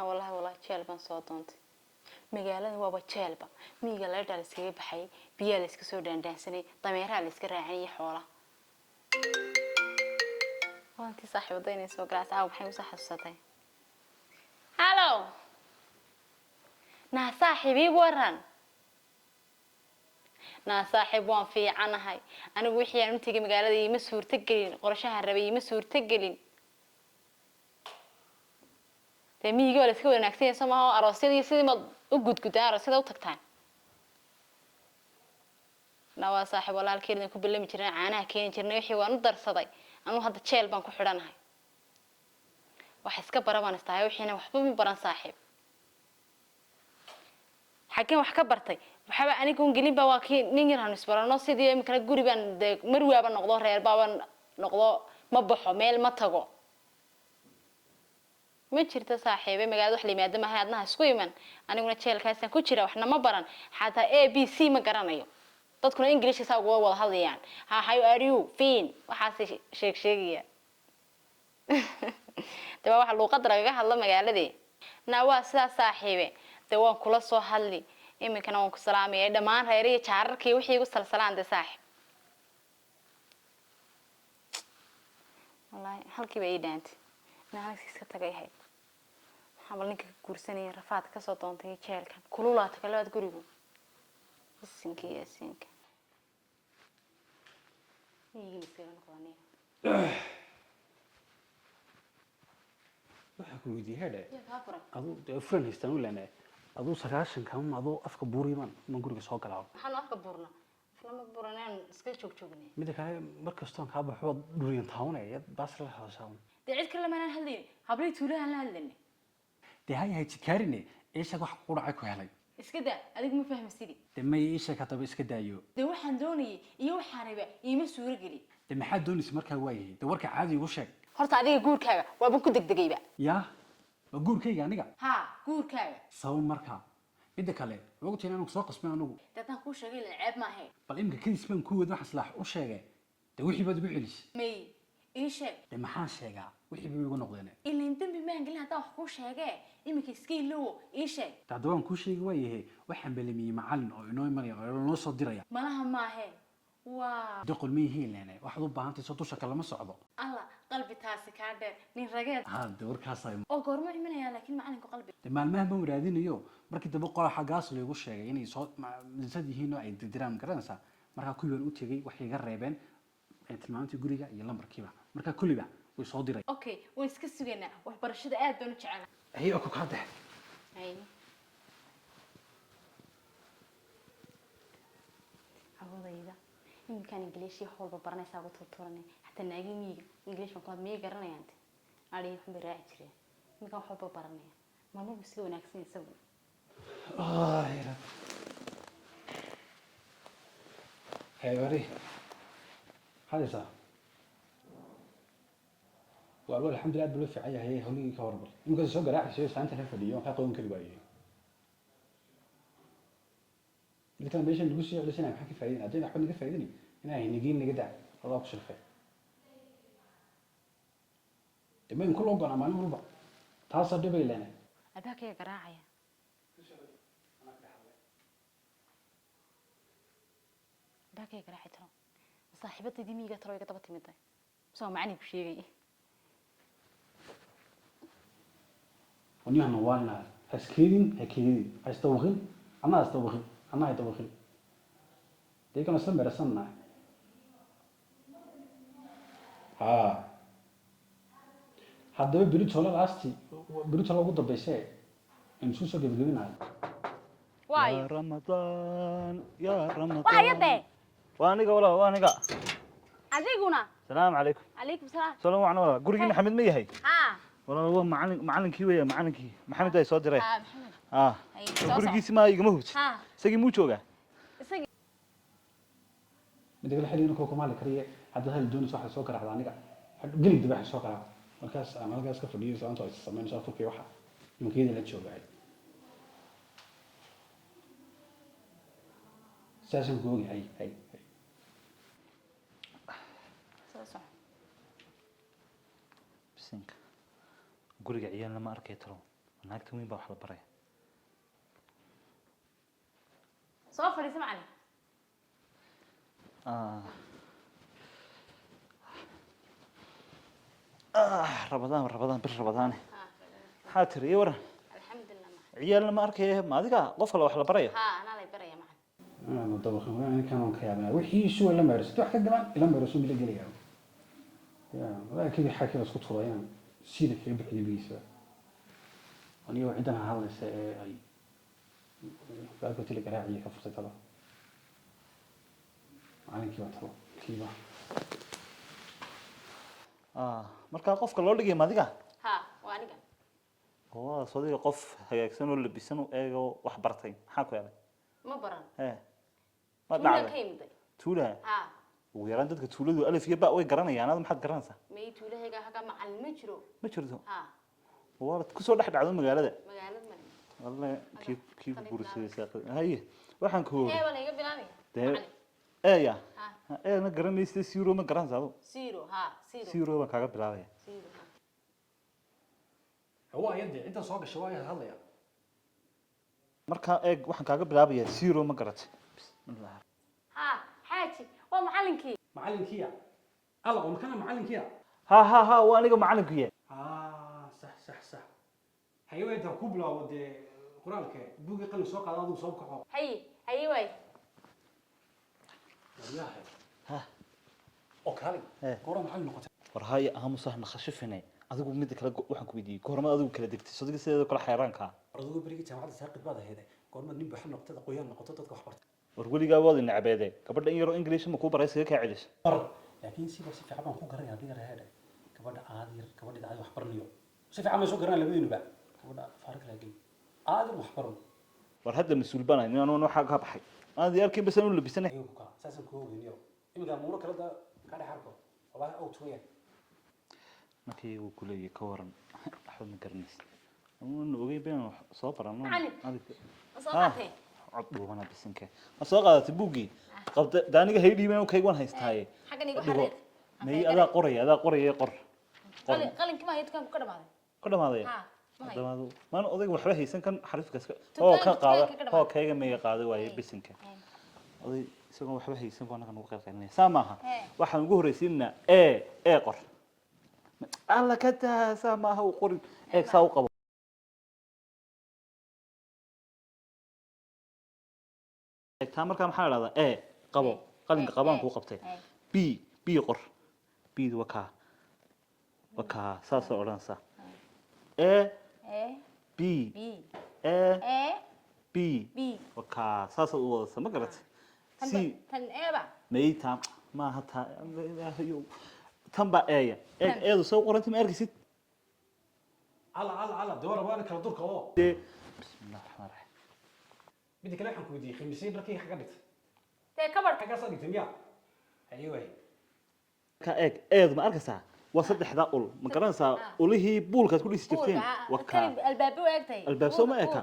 والله جيل صوتونت magaalada waaba jeelba miyiga la dhal iskaga baxay biyo la iska soo dhaandaansanay dameeraha la iska raacay xoolaha waanti saaxiibadayna soo galaas waxay u saxasatay hello na saaxiibi waran na saaxiib waan fiicanahay anigu wixii aan intii magaalada ima suurta gelin qorshaha rabay ima suurta gelin miyiga wala iska wanaagsan Soomaaliya aroosyada sidii ma u gudgudaan aroosyada u tagtaan nawa saaxiib walaalkeena ku bilami jireen caanaha keen jirnay wixii waan u darsaday anu hadda jeel baan ku xidhanahay wax iska barabaan istaay wixiina waxba ma baran saaxiib xaqeen wax ka bartay waxba anigu ingilin baa waa kii nin yar aan isbarano sidii imkana guri baan marwaaba noqdo reer baaban noqdo ma baxo meel ma tago ma jirta saaxiibay magaalada wax liimaada ma hayadna isku iman aniguna jeelkaasan ku jira waxna ma baran xataa ABC ma garanayo dadkuna English ka ugu wada hadlayaan how are you fine waxaas sheegaya taa waxa luqad raga hadla magaalada waa sida saaxiibay taa waan kula soo hadli iminkana waan ku salaamay dhamaan reeriyo jaararkii wixii igu salsalaan saaxiib wallahi halkii bay dhaantay naag iska tagay hay xamal ninka guursanay rafaad ka soo doontay jeelkan kululaad kalaad gurigu sinka iigiliskan qoonay waxa ku weydiiyay hada adu friend istaan u leenahay adu sagaashan kama adu afka buuriman ma guriga soo galaa waxaan afka buurna lama buuranaan iska joognay mid kale markastoo ka baxo dhuriyan taawnay baas la hawsaan cid kale ma hadlin habli tuulahan la hadlin hay jikaarine eesha wax ku dhacay ku helay iska daa adigu ma fahmaysid damay eesha ka taba iska daayo waxaan doonayay iyo waxaan rabaa ima suura gali maxaa doonaysa markaa waayay warka caadi ugu sheeg horta adiga guurkaaga waaba ku degdegayba ya guurkayga aniga guurkaaga saw markaa mid kale waqti inaan soo qasbay anigu dadaan ku sheegay la ceeb ma ahay bal imka kadis baan ku wada xaslaax u sheegay wixii baad ugu celis may sheeg maxaan sheegaa wixii bay ugu noqdeen ilaa dambi ma angalin hada wax ku sheegay imika skiilo sheeg dadwaan ku sheegay waayahay waxaan balamiyay macallin oo inoo imanaya oo noo soo diraya malaha ma ahay دقل مين هي لنا واحد بانتي صوتو شكل ما صعده الله قلبي تاسي كادر نين رجعت هذا دور كاساي او غورما يمنيا لكن معلن قلبي ما المهم ورادينيو markii daba qora xagaas leeyagu sheegay inay soo midsadyihiin oo ay diraan garanaysa marka ku yar u tagay wax iga reebeen tilmaantii guriga iyo lambarkiiba marka kulliba way soo diray okay way iska sugeena wax barashada aad baan u jecelahay ayo ku qaade awodayda إنكان إنجليزي حول ببرنا ساقط تطورني حتى ناجي ميج إنجليزي مقاد ميج قرنا يعني عليه حب الرأي تري إنكان حول ببرنا ما مو بسوي ناقصين سوي يا رب هاي وري هذا صح والله الحمد لله بلوفي عيا هي هوني كهربل يمكن سوق راح شيء سانت هنا في اليوم حقون كل بايه اللي كان بيشن دوسي على سنة حكي فايدين عدينا حنا كفايدني هنا نجين نجدع الله بشر فيه تمام كل وقت أنا ما نقول تحصل دبي لنا أباك يا جراعي أباك يا جراعي ترى صاحبتي دي ميجا ترى كتبت متى سو معني بشيء ونيا نوالنا هسكيدين هكيدين هستوخل أنا هستوخل أنا هيتوخل دي كانوا سلم برسمنا هذا بريد ولا لاستي بريد ولا قدر بيساء إنسو سو جبلين هاي يا رمضان يا رمضان وايدة وانيقا أديكونا السلام عليكم عليكم السلام سلام عليكم قرقين محمد مية هي والله هو معلن كيوية معلن كي محمد هاي صادرة محمد قرقيس ما يجمعوت سجي مو شوجا سجي بدك الحين إنك كمان لكريه هذا هالدون صح سكر على عنك قليل ذبح سكر مركز أنا مركز كفر ديوس أنت السمين شافوا في واحد يمكن اللي تشوفه عادي ساسم كوجي هاي صح بسنك قرق عيال لما أركي ترى naagta weyn baa wax la baraya soo fadhiisa macallin رمضان بر رمضان حاتر يورا الحمد لله عيالنا ما أركيه ما ذيك قفل وحلا برية أنا لا بريا معلم أنا مطبخ أنا كانوا كيابنا وحي شو ولا مارس تو حكى كمان إلا مارسون بلا قليل يا ولا كذا حكي بس كتفوا يعني سيدك يبحث بيسا أنا عندنا هذا الشيء أي قلت لك راعي كفرت ترى على كيف ترى كيف marka qofka loo dhigay maadiga ها وأنا قال oo soo qof hagaagsan oo labisan oo eego wax bartay maxaa ku yaabay ما بران ma ولا dhacday كيم ذي tuula ها ugu yaraan dadka tuuladu alif iyo ba way garanayaan aad maxaad garanaysaa ما يتوله هيك هكا معلم مجرو ma jirto ها waa ku soo dhex dhacdo magaalada مقالد من wallahi kii guursaday haye waxaan ku إيه ولا يقبل أنا dee eeya eena garanaysa zero ma garanaysaa سيرو ها سيرو zero baan kaaga bilaabaya سيرو ها هو يدي أنت صاق الشواية هذا يا marka eeg waxaan kaaga bilaabayaa zero ma garatay bismillah ها حاجي ومعلم كي معلم كيا الله ومكان معلم كيا ha waa aniga macalinku yahay صح هيو أنت كوبلا ودي قرالك بوجي قلنا سوق هذا وسوق كحول هي واي يا ها أوكالي إيه. قرا معلم نقطة war haya aamusaha naqashifine adigu mid kale waxaan ku weydiiyay goorma adigu kala degtay sadiga sidoo kale xayraanka أرضو بريك جامعة ساقط بعد هذا قرنا نبي حنا نقطة قيان نقطة تتكحبرت war weligaa waad inacabeede gabadha in yaroo english ma kuu baraysiga kaa celis لكن سيبا سيف عبان خو قرن هذه هذا كبدا عادير كبدا عادي وحبرنيو سيف عم سو قرن لبينو با كبدا فارق لاقي عادي وحبرن war hadda mas-uul banahay nin anoo waxaa ka baxay aad yarkii bas inuu labisanay ايوه كا اساسا كو وينيو إما مورو كلا دا كان حركه والله او تويا markii uu ku leeyahay ka waran waxba ma garanaysid amaan ogay been soo barano معلم adiga صوتي cod dhuubana bisinka ma soo qaadatay buuggii qabta daaniga hay dhiibeen kayg wan haystaaye حاجة نيجو حريت may adaa qoraya qor قلن كما يتكلم كده بعد ka dhamaaday ها ما هي dhammaado maan odayga waxba haysan kan xariifka iska Tukaan- oo ka qaada tukaanka ka oo dhamaado. kayga may qaada waaye bisinka oday isagoo waxba haysan baa naga qayb qaadanaya saamaha waxaan ugu horeysiinaa ee qor alla ka taa saamaha uu qorin eeg saa u qabo taa markaa maxaa la dhahdaa qabo qalinka qabaan kuu qabtay b qor bdu wakaa saasoo odhanaysaa b بي b بي wakaa saasaad u wadaysa ma garatay تن ايه بقى mayta maaha taa ilaahayow tan baa eeya eedu soo qorantay ma arkaysid على دور وانا كلا دور كوا dee bismillah raxmaan raxiim بدي كلا حنكو دي خمسين ركي حاجة دت تي كبر حاجة صدق تميا أيوة ka eeg eedu ma arkaysaa waa saddexdaa ul ma garanaysaa ulihii buulkaad ku dhisi jirteen wakaa الباب واقتي albaab soo ma eka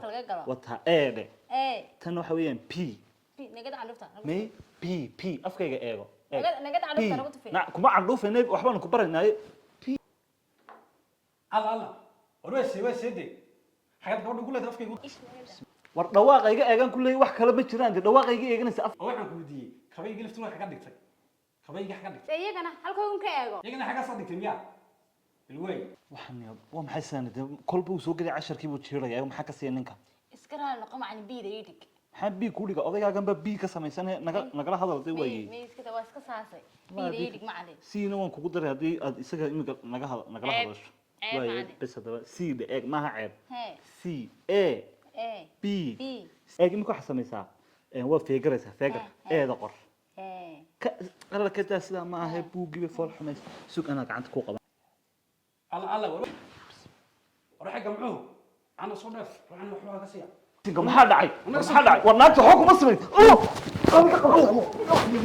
wataa eedhe ايه tan waxa weeyaan p بي نقد عرفتها may p afkayga eego نقد عرفتها انا كنت فين kuma candhuufaynay waxbaan ku baranaayay الله وروي سيدي حاجات قبل نقول لك أفكي ايش نقد war dhawaaqayga eegan kulley wax kale ma jiraan dee dhawaaqayga eeganaysa af أول حنكو دي خبيه قلت له حاجة دت خبيه حاجة دت ايغنا halkoo ka eego يجينا حاجة صدق تميا الوي waxaan waa maxay sanad kolba uu soo galay casharkii buu jiiraya maxaa ka siiyay ninka iskara noqon macalin biida yidig maxaa b ku dhiga odaygagan ba b ka samaysan nagala hadalday waayay مي iskada waa iska saasay biida yidig macalin siina waan kugu daray haddii aad isaga imika nagala hadasho ceeb waayay macalin. bes haddaba c de eeg maaha ceeb hee c a ee b b eeg imika waxaa samaysaa waa feegaraysaa feegar eeda qor ee alla ka taa sidaa ma ahe buuggiiba fool xumays sug anaa gacanta ku qaban الله وروح جمعوه أنا صنف وأنا وحنا كسيا maxaa dhacay war naagta xog kuma samayn